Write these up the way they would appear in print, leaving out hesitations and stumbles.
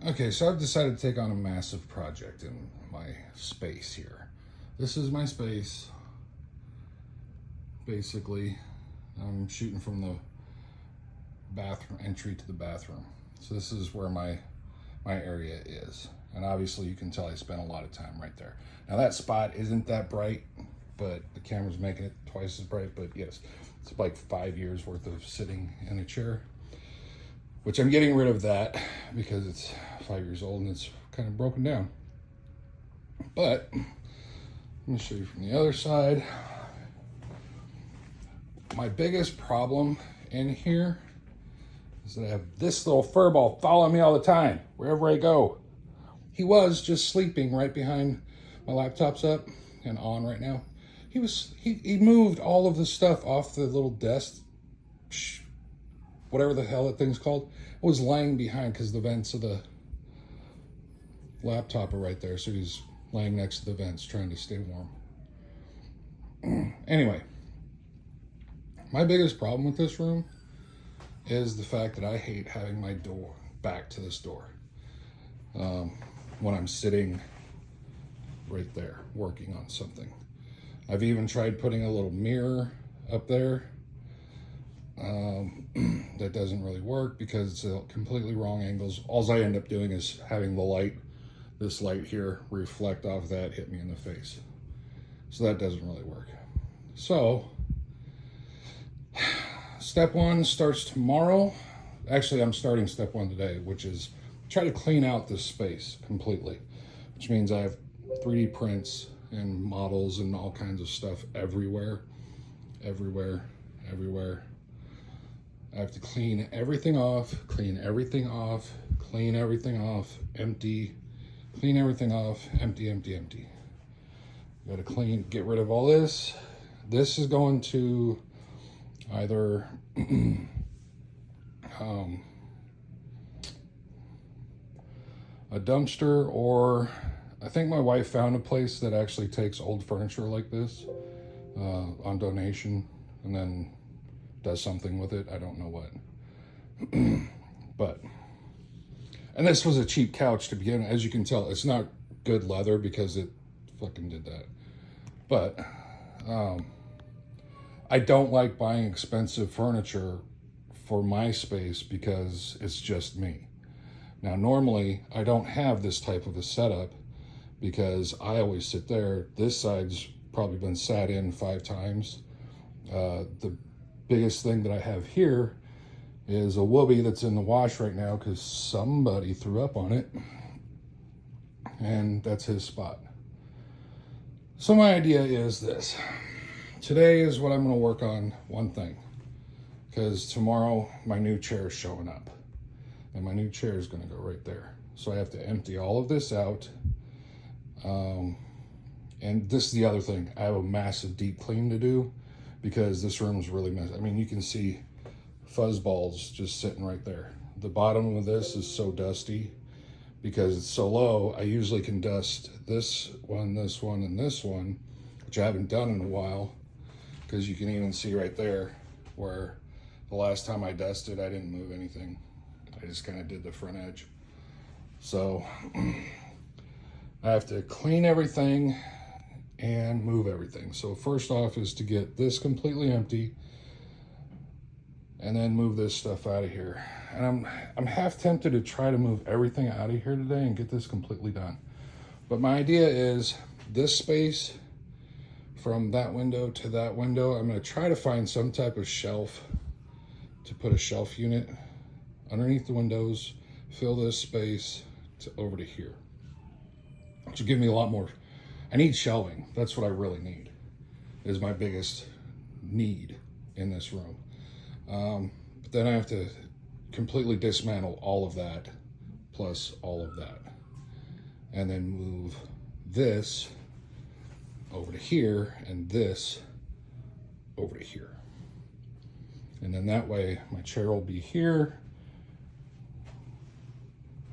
Okay, so I've decided to take on a massive project in my space here. This is my space. Basically, I'm shooting from the bathroom entry to the bathroom. So this is where my area is. And obviously you can tell I spent a lot of time right there. Now that spot isn't that bright, but the camera's making it twice as bright. But yes, it's like 5 years worth of sitting in a chair, which I'm getting rid of that because it's 5 years old and it's kind of broken down. But let me show you from the other side. My biggest problem in here is that I have this little furball following me all the time, wherever I go. He was just sleeping right behind my laptop's up and on right now. He moved all of the stuff off the little desk, whatever the hell that thing's called. It was laying behind because the vents of the laptop are right there. So he's laying next to the vents trying to stay warm. Anyway, my biggest problem with this room is the fact that I hate having my door back to this door when I'm sitting right there working on something. I've even tried putting a little mirror up there. That doesn't really work because it's a completely wrong angles. All I end up doing is having the light, this light here, reflect off that, hit me in the face. So that doesn't really work. So step one starts tomorrow. Actually, I'm starting step one today, which is try to clean out this space completely, which means I have 3D prints and models and all kinds of stuff everywhere. I have to clean everything off, empty, clean everything off, empty. Gotta get rid of all this. This is going to either a dumpster, or I think my wife found a place that actually takes old furniture like this on donation and then does something with it. I don't know what. And this was a cheap couch to begin with. As you can tell, it's not good leather because it fucking did that. But I don't like buying expensive furniture for my space because it's just me. Now, normally I don't have this type of a setup because I always sit there. This side's probably been sat in 5 times. The biggest thing that I have here is a whoopee that's in the wash right now because somebody threw up on it, and that's his spot. So my idea is this. Today is what I'm going to work on, one thing, because tomorrow my new chair is showing up, and my new chair is going to go right there. So I have to empty all of this out. And this is the other thing. I have a massive deep clean to do because this room's really messy. I mean, you can see fuzz balls just sitting right there. The bottom of this is so dusty because it's so low. I usually can dust this one, and this one, which I haven't done in a while, because you can even see right there where the last time I dusted, I didn't move anything. I just kind of did the front edge. So I have to clean everything and move everything. So first off is to get this completely empty and then move this stuff out of here. And I'm half tempted to try to move everything out of here today and get this completely done. But my idea is this space from that window to that window, I'm going to try to find some type of shelf to put a shelf unit underneath the windows, fill this space to over to here, which will give me a lot more. I need shelving. That's what I really need, is my biggest need in this room. But then I have to completely dismantle all of that, plus all of that, and then move this over to here and this over to here. And then that way my chair will be here,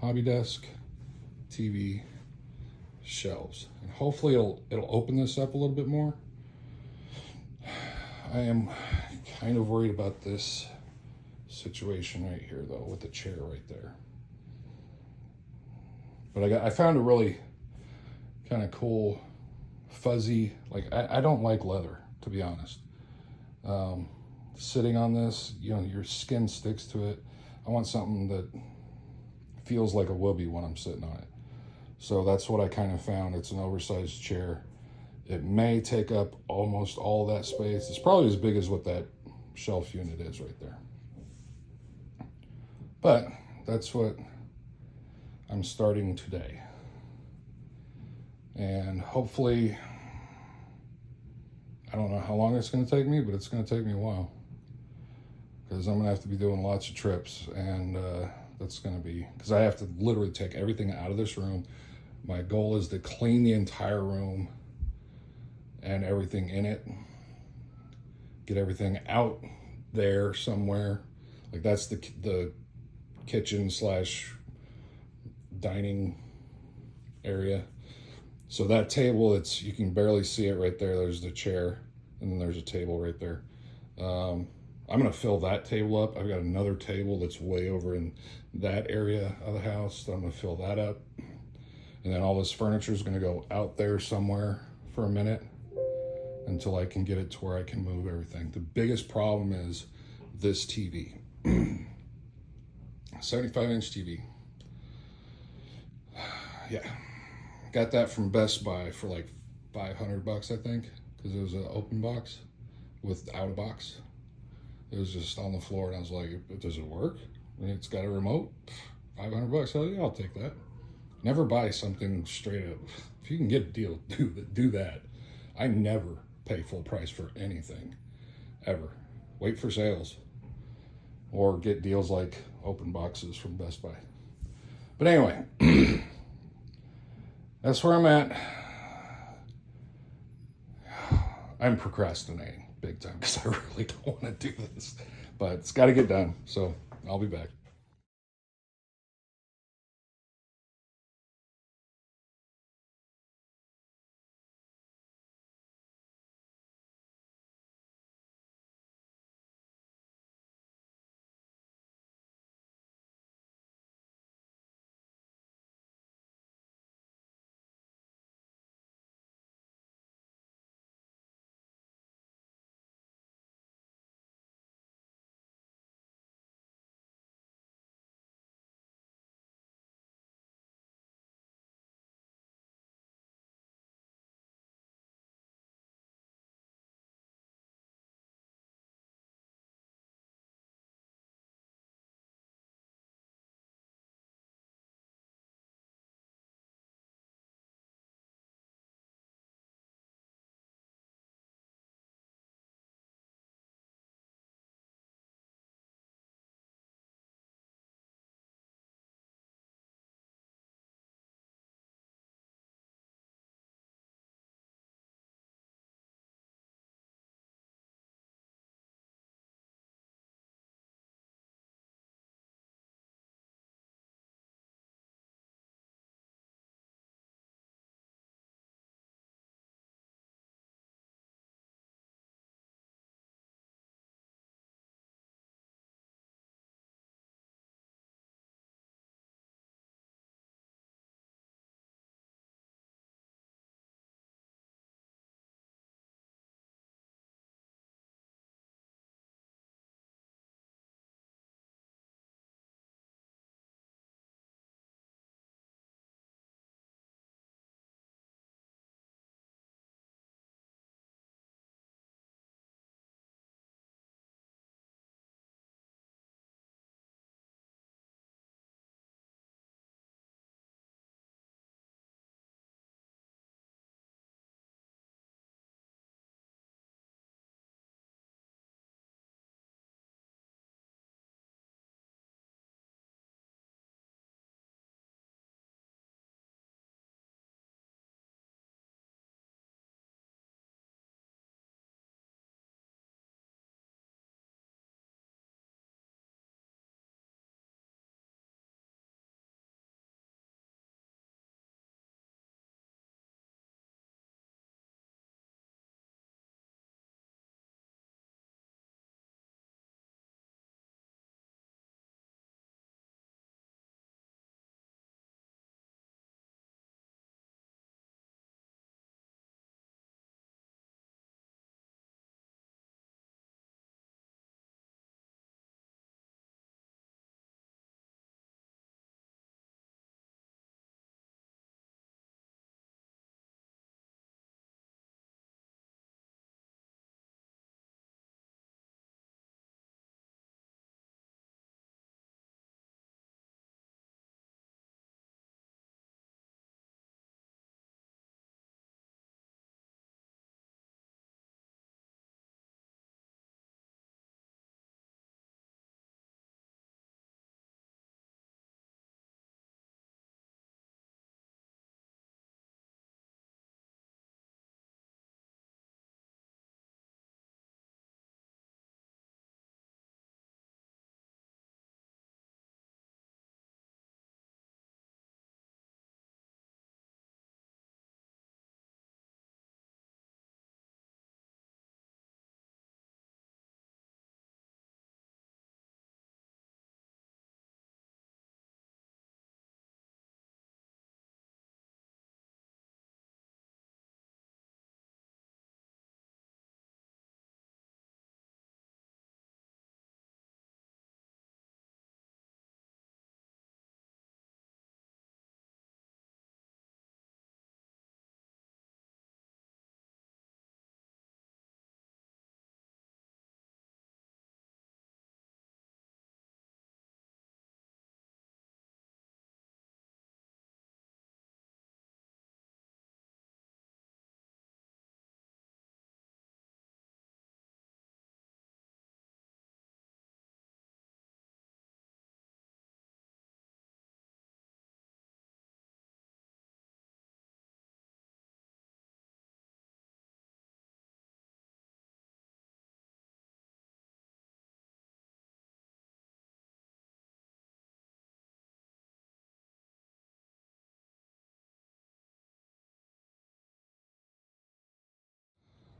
hobby desk, TV, shelves, and hopefully it'll open this up a little bit more. I am kind of worried about this situation right here though, with the chair right there. But I found a really kind of cool, fuzzy, like I don't like leather, to be honest. Sitting on this, you know, your skin sticks to it. I want something that feels like a whoopee when I'm sitting on it. So that's what I kind of found. It's an oversized chair. It may take up almost all that space. It's probably as big as what that shelf unit is right there. But that's what I'm starting today. And hopefully, I don't know how long it's going to take me, but it's going to take me a while. Because I'm going to have to be doing lots of trips. And that's going to be, because I have to literally take everything out of this room. My goal is to clean the entire room and everything in it. Get everything out there somewhere. Like that's the kitchen slash dining area. So that table, it's, you can barely see it right there. There's the chair, and then there's a table right there. I'm gonna fill that table up. I've got another table that's way over in that area of the house. So I'm gonna fill that up. And then all this furniture is gonna go out there somewhere for a minute until I can get it to where I can move everything. The biggest problem is this TV. 75-inch TV. Yeah. Got that from Best Buy for like $500, I think, because it was an open box without a box. It was just on the floor, and I was like, does it work? I mean, it's got a remote. $500. Hell yeah, I'll take that. Never buy something straight up. If you can get a deal, do that. I never pay full price for anything, ever. Wait for sales or get deals like open boxes from Best Buy. But anyway, that's where I'm at. I'm procrastinating big time because I really don't want to do this, but it's got to get done. So I'll be back.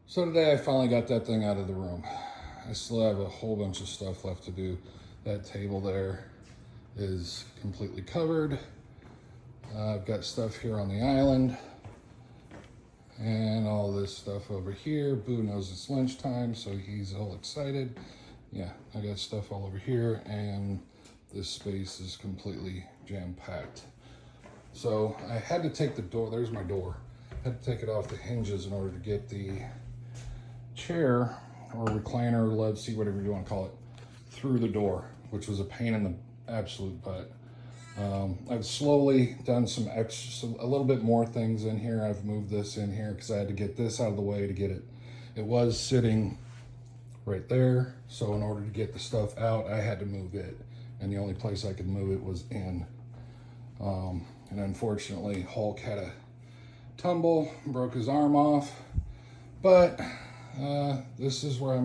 So today I finally got that thing out of the room. I still have a whole bunch of stuff left to do. That table there is completely covered. I've got stuff here on the island and all this stuff over here. Boo knows it's lunchtime, so he's all excited. Yeah, I got stuff all over here, and this space is completely jam-packed. So I had to take the door, there's my door. I had to take it off the hinges in order to get the chair or recliner, love seat, whatever you want to call it, through the door, which was a pain in the absolute butt. I've slowly done some extra, a little bit more things in here. I've moved this in here because I had to get this out of the way to get it. It was sitting right there, so in order to get the stuff out, I had to move it, and the only place I could move it was in. And unfortunately, Hulk had a tumble, broke his arm off, but this is where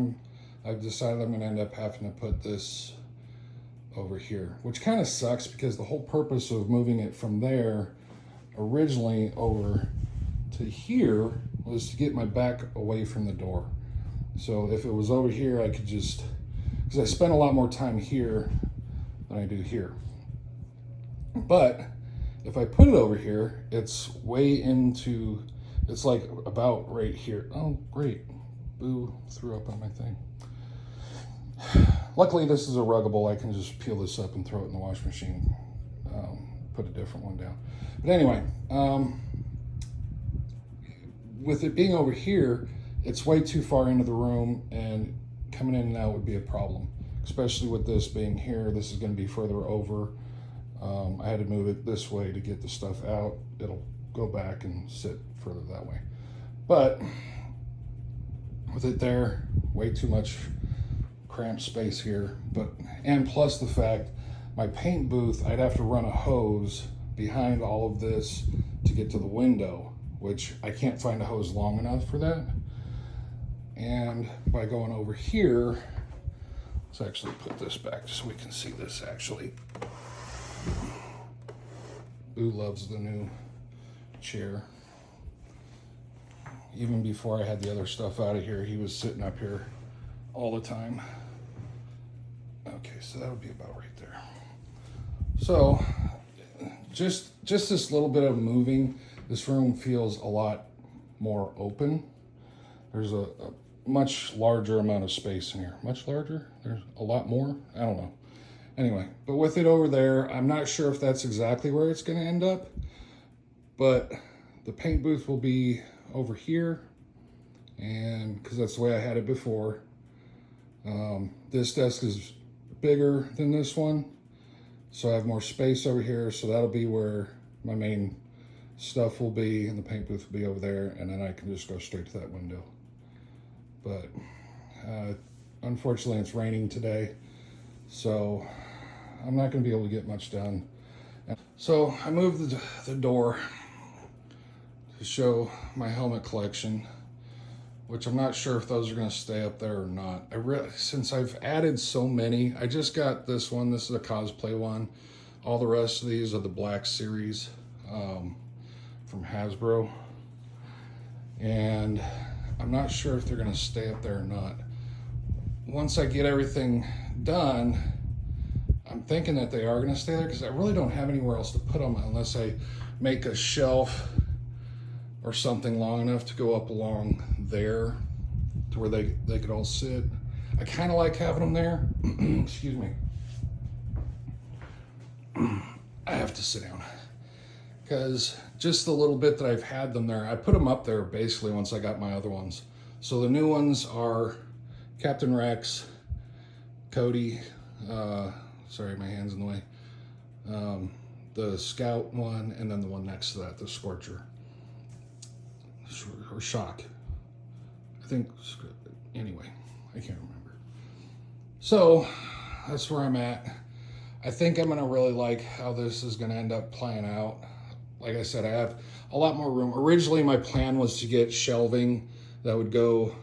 I've decided I'm going to end up having to put this over here, which kind of sucks because the whole purpose of moving it from there originally over to here was to get my back away from the door. So if it was over here, I could just, because I spend a lot more time here than I do here. But if I put it over here, it's way into, it's like about right here. Oh, great. Boo threw up on my thing. Luckily, this is a ruggable. I can just peel this up and throw it in the wash machine. Put a different one down. But anyway, with it being over here, it's way too far into the room, and coming in and out would be a problem, especially with this being here. This is going to be further over. I had to move it this way to get the stuff out. It'll go back and sit further that way. But with it there, way too much cramped space here. And plus the fact, my paint booth, I'd have to run a hose behind all of this to get to the window, which I can't find a hose long enough for that. And by going over here, let's actually put this back so we can see this actually. Boo loves the new chair. Even before I had the other stuff out of here, he was sitting up here all the time. Okay, so that would be about right there. So just this little bit of moving, this room feels a lot more open. There's a much larger amount of space in here. Much larger? There's a lot more? I don't know. Anyway, but with it over there, I'm not sure if that's exactly where it's going to end up, but the paint booth will be over here, and because that's the way I had it before. This desk is bigger than this one, so I have more space over here, so that'll be where my main stuff will be, and the paint booth will be over there, and then I can just go straight to that window. But unfortunately it's raining today, so I'm not going to be able to get much done. So I moved the door to show my helmet collection, which I'm not sure if those are going to stay up there or not. Since I've added so many, I just got this one. This is a cosplay one. All the rest of these are the Black Series from Hasbro. And I'm not sure if they're going to stay up there or not. Once I get everything done, I'm thinking that they are going to stay there because I really don't have anywhere else to put them unless I make a shelf or something long enough to go up along there to where they could all sit. I kind of like having them there. Excuse me. I have to sit down because just the little bit that I've had them there, I put them up there basically once I got my other ones. So the new ones are Captain Rex, Cody, sorry, my hand's in the way, the Scout one, and then the one next to that, the Scorcher. Or Shock. I think, anyway, I can't remember. So, that's where I'm at. I think I'm gonna really like how this is gonna end up playing out. Like I said, I have a lot more room. Originally, my plan was to get shelving that would go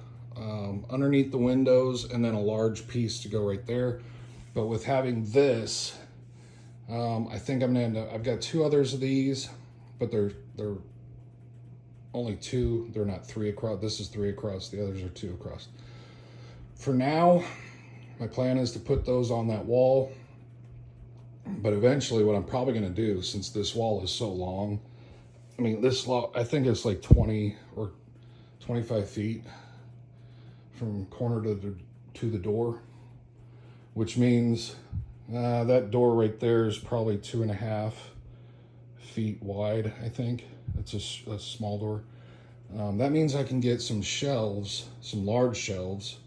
underneath the windows and then a large piece to go right there. But with having this, I think I'm gonna end up, I've got two others of these, but they're only 2. They're not 3 across. This is 3 across. The others are 2 across. For now, my plan is to put those on that wall. But eventually what I'm probably going to do, since this wall is so long, I mean, this wall, I think it's like 20 or 25 feet from corner to the door, which means that door right there is probably 2.5 feet wide, I think. It's a small door. That means I can get some shelves, some large shelves,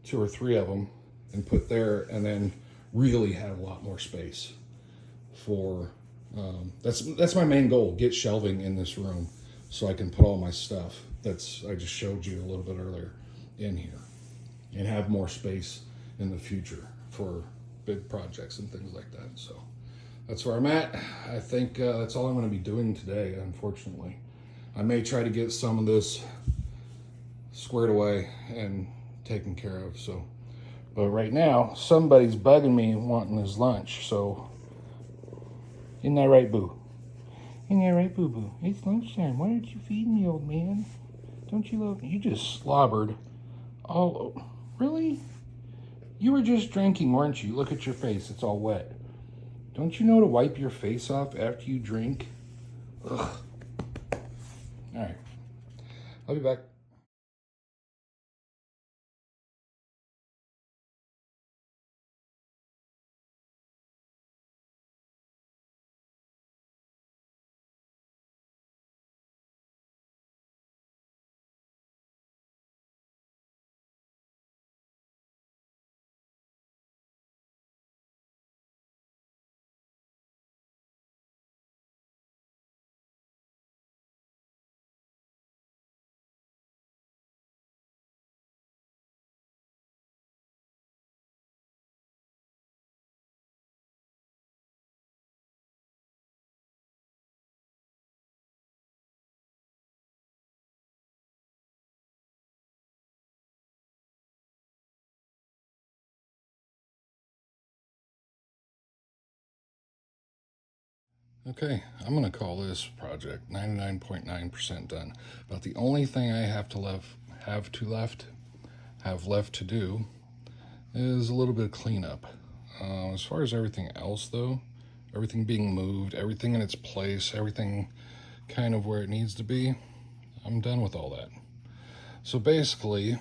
2 or 3 of them, and put there, and then really have a lot more space for, that's my main goal, get shelving in this room so I can put all my stuff I just showed you a little bit earlier in here, and have more space in the future for big projects and things like that. So that's where I'm at. I think that's all I'm going to be doing today, unfortunately. I may try to get some of this squared away and taken care of. So, but right now, somebody's bugging me wanting his lunch. So, isn't that right, Boo? Isn't that right, Boo Boo? It's lunchtime. Why aren't you feeding me, old man? Don't you love me? You just slobbered all over. Really? You were just drinking, weren't you? Look at your face. It's all wet. Don't you know to wipe your face off after you drink? Ugh. All right. I'll be back. Okay, I'm going to call this project 99.9% done. About the only thing I have left to do is a little bit of cleanup. As far as everything else, though, everything being moved, everything in its place, everything kind of where it needs to be, I'm done with all that. So basically,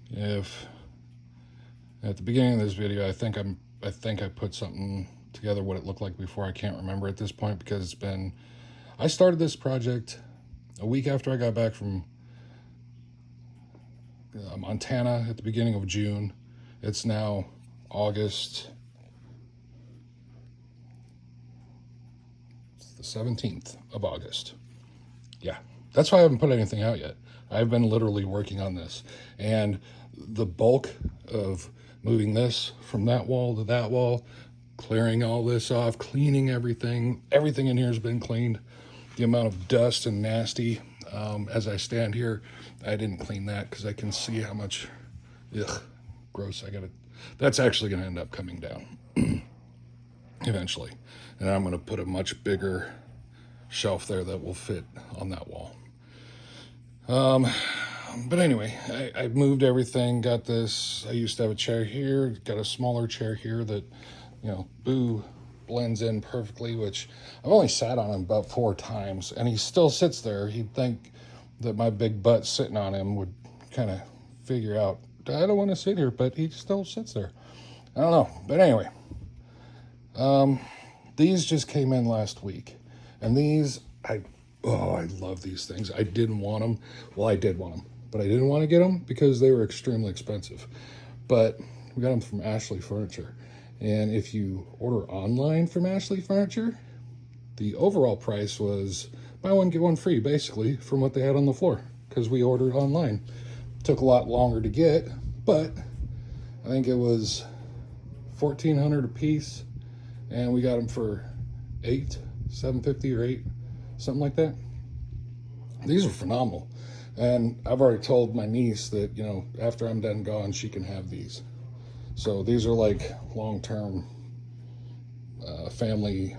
if at the beginning of this video, I think I put something together what it looked like before. I can't remember at this point because I started this project a week after I got back from Montana at the beginning of June. It's now August. It's the 17th of August. Yeah, that's why I haven't put anything out yet. I've been literally working on this, and the bulk of moving this from that wall to that wall, clearing all this off, cleaning everything in here has been cleaned. The amount of dust and nasty, as I stand here, I didn't clean that because I can see how much, gross. That's actually going to end up coming down eventually. And I'm going to put a much bigger shelf there that will fit on that wall. But anyway, I moved everything, got this. I used to have a chair here, got a smaller chair here that, Boo blends in perfectly, which I've only sat on him about 4 times, and he still sits there. He'd think that my big butt sitting on him would kind of figure out, I don't want to sit here, but he still sits there. I don't know. But anyway, these just came in last week, and these, I love these things. I didn't want them. Well, I did want them, but I didn't want to get them because they were extremely expensive. But we got them from Ashley Furniture. And if you order online from Ashley Furniture, the overall price was buy one, get one free, basically, from what they had on the floor, because we ordered online. Took a lot longer to get, but I think it was $1,400 a piece, and we got them for $750 or $8, something like that. These are phenomenal. And I've already told my niece that, after I'm done gone, she can have these. So these are like long-term family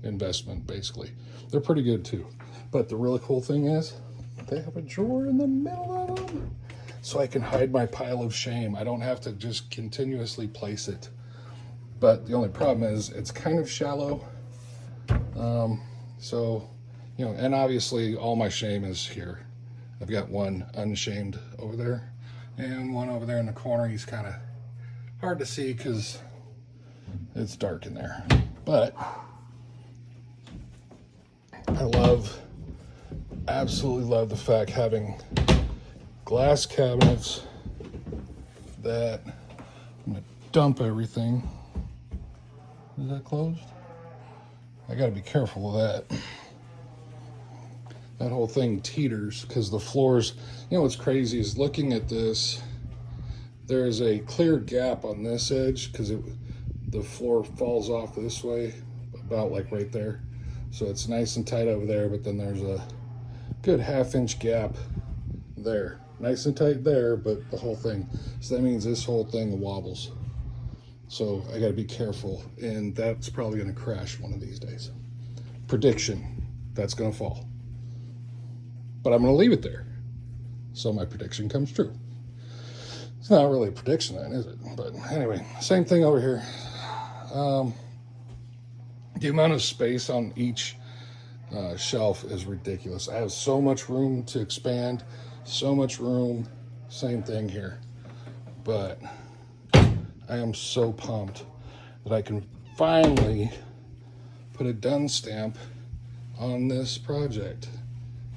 investment, basically. They're pretty good too. But the really cool thing is they have a drawer in the middle of them, so I can hide my pile of shame. I don't have to just continuously place it. But the only problem is it's kind of shallow. So, you know, and obviously all my shame is here. I've got one unshamed over there and one over there in the corner. He's kind of hard to see because it's dark in there. But I absolutely love the fact having glass cabinets that I'm gonna dump everything. Is that closed? I gotta be careful of that. That whole thing teeters because the floors, you know what's crazy is looking at this, there's a clear gap on this edge because the floor falls off this way, about like right there. So it's nice and tight over there, but then there's a good half-inch gap there. Nice and tight there, but the whole thing. So that means this whole thing wobbles. So I gotta be careful, and that's probably gonna crash one of these days. Prediction, that's gonna fall. But I'm gonna leave it there. So my prediction comes true. It's not really a prediction then, is it? But anyway, same thing over here. The amount of space on each shelf is ridiculous. I have so much room to expand, so much room, same thing here. But I am so pumped that I can finally put a done stamp on this project.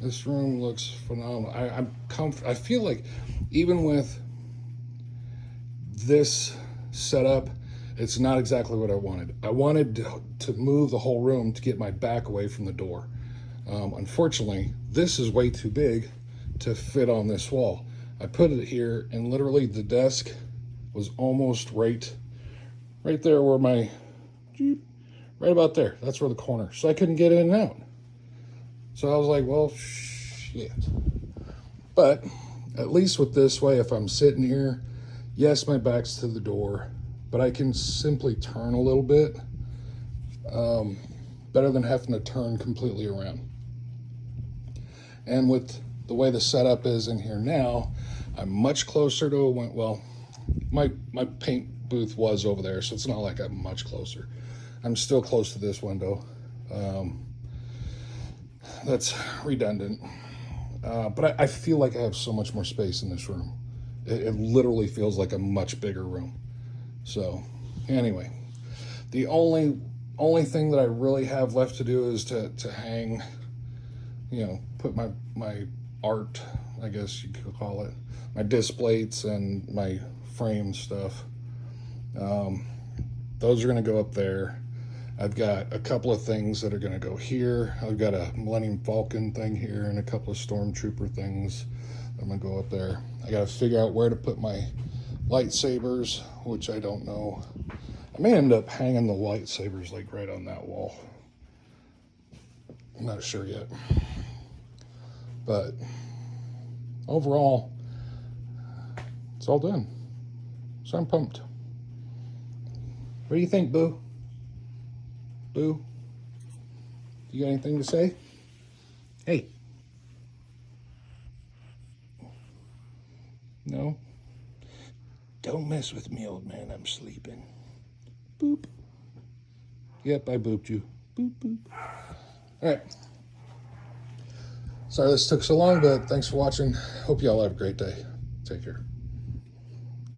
This room looks phenomenal. I feel like even with this setup, it's not exactly what I wanted. I wanted to move the whole room to get my back away from the door. Unfortunately, this is way too big to fit on this wall. I put it here, and literally the desk was almost right there where my, right about there. That's where the corner. So I couldn't get in and out. So I was like, well, shit. But at least with this way, if I'm sitting here, yes, my back's to the door, but I can simply turn a little bit. Better than having to turn completely around. And with the way the setup is in here now, I'm much closer to my paint booth was over there, so it's not like I'm much closer. I'm still close to this window. That's redundant. But I feel like I have so much more space in this room. It literally feels like a much bigger room. So anyway, the only thing that I really have left to do is to hang, you know, put my art, I guess you could call it, my disc plates and my frame stuff. Those are going to go up there. I've got a couple of things that are going to go here. I've got a Millennium Falcon thing here and a couple of Stormtrooper things. I'm going to go up there. I got to figure out where to put my lightsabers, which I don't know. I may end up hanging the lightsabers like right on that wall. I'm not sure yet. But overall, it's all done. So I'm pumped. What do you think, Boo? Boo? You got anything to say? Hey. No? Don't mess with me, old man. I'm sleeping. Boop. Yep, I booped you. Boop, boop. All right. Sorry this took so long, but thanks for watching. Hope you all have a great day. Take care.